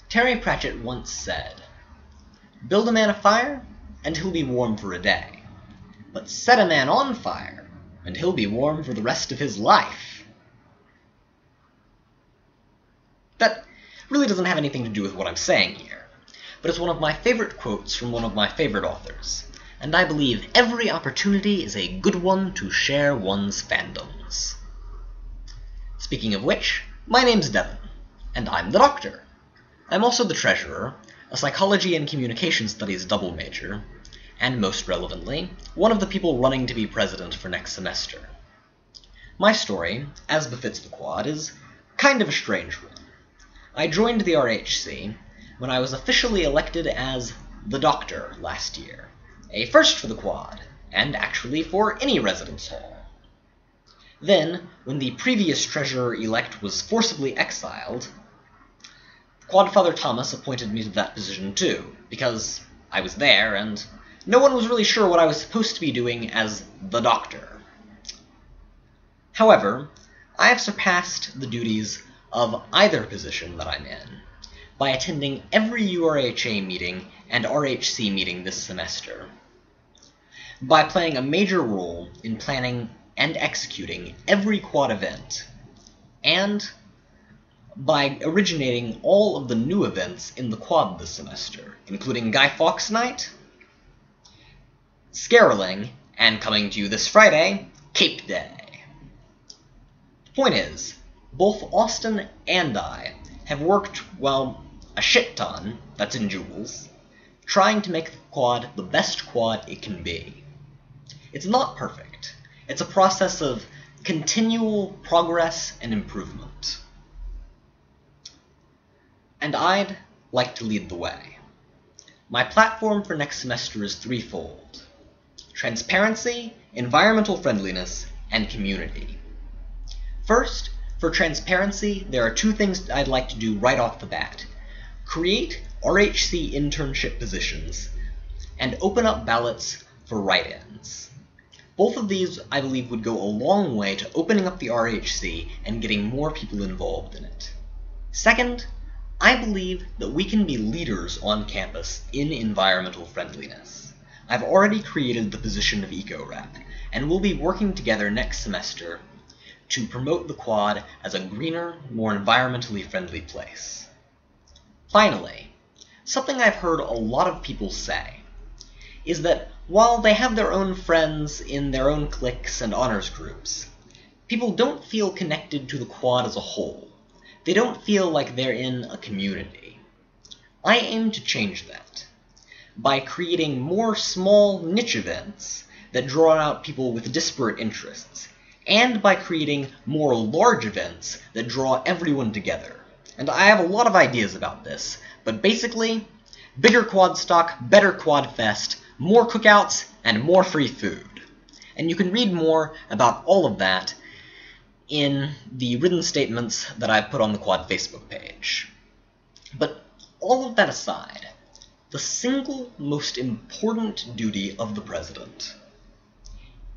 Terry Pratchett once said, "Build a man a fire, and he'll be warm for a day. But set a man on fire, and he'll be warm for the rest of his life." That really doesn't have anything to do with what I'm saying here, but it's one of my favorite quotes from one of my favorite authors, and I believe every opportunity is a good one to share one's fandoms. Speaking of which, my name's Devin, and I'm the Doctor. I'm also the Treasurer, a Psychology and Communication Studies double major, and most relevantly, one of the people running to be president for next semester. My story, as befits the Quad, is kind of a strange one. I joined the RHC when I was officially elected as the Doctor last year, a first for the Quad, and actually for any residence hall. Then, when the previous Treasurer-elect was forcibly exiled, Quadfather Thomas appointed me to that position too, because I was there, and no one was really sure what I was supposed to be doing as the Doctor. However, I have surpassed the duties of either position that I'm in by attending every URHA meeting and RHC meeting this semester, by playing a major role in planning and executing every Quad event, and by originating all of the new events in the Quad this semester, including Guy Fawkes Night, Scaroling, and coming to you this Friday, Cape Day. The point is, both Austin and I have worked, well, a shit ton, that's in joules, trying to make the Quad the best Quad it can be. It's not perfect. It's a process of continual progress and improvement. And I'd like to lead the way. My platform for next semester is threefold: transparency, environmental friendliness, and community. First, for transparency, there are two things I'd like to do right off the bat: create RHC internship positions, and open up ballots for write-ins. Both of these, I believe, would go a long way to opening up the RHC and getting more people involved in it. Second, I believe that we can be leaders on campus in environmental friendliness. I've already created the position of eco-rep, and we'll be working together next semester to promote the Quad as a greener, more environmentally friendly place. Finally, something I've heard a lot of people say is that while they have their own friends in their own cliques and honors groups, people don't feel connected to the Quad as a whole. They don't feel like they're in a community. I aim to change that by creating more small niche events that draw out people with disparate interests, and by creating more large events that draw everyone together. And I have a lot of ideas about this, but basically, bigger Quad stock, better Quad fest, more cookouts, and more free food. And you can read more about all of that in the written statements that I've put on the Quad Facebook page. But all of that aside, the single most important duty of the president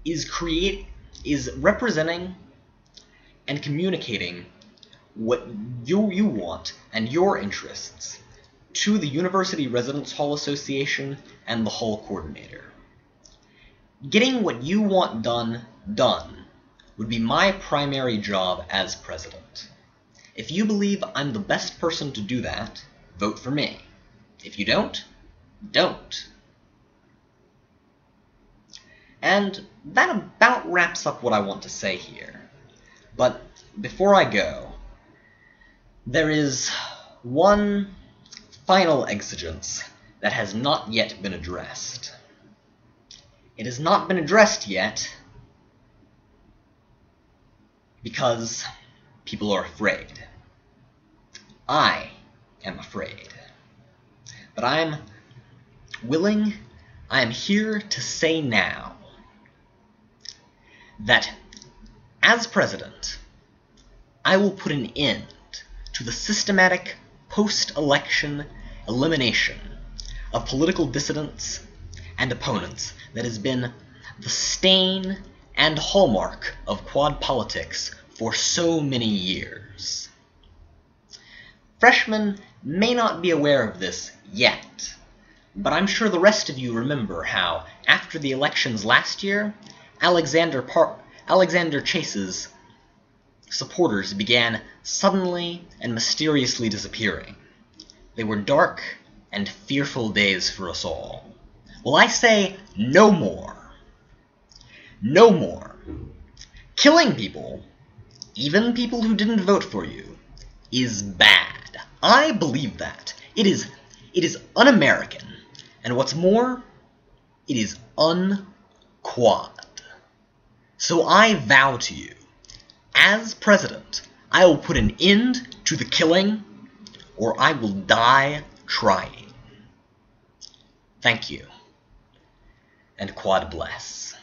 is representing and communicating what you want and your interests to the University Residence Hall Association and the Hall Coordinator. Getting what you want done would be my primary job as president. If you believe I'm the best person to do that, vote for me. If you don't, don't. And that about wraps up what I want to say here. But before I go, there is one final exigence that has not yet been addressed. It has not been addressed yet because people are afraid. I am afraid. But I am here to say now that as president, I will put an end to the systematic post-election elimination of political dissidents and opponents that has been the stain and hallmark of Quad politics for so many years. Freshmen may not be aware of this yet, but I'm sure the rest of you remember how, after the elections last year, Alexander Chase's supporters began suddenly and mysteriously disappearing. They were dark and fearful days for us all. Well, I say no more. No more. Killing people, even people who didn't vote for you, is bad. I believe that. It is un-American. And what's more, it is un-Quad. So I vow to you, as president, I will put an end to the killing, or I will die trying. Thank you, and Quad bless.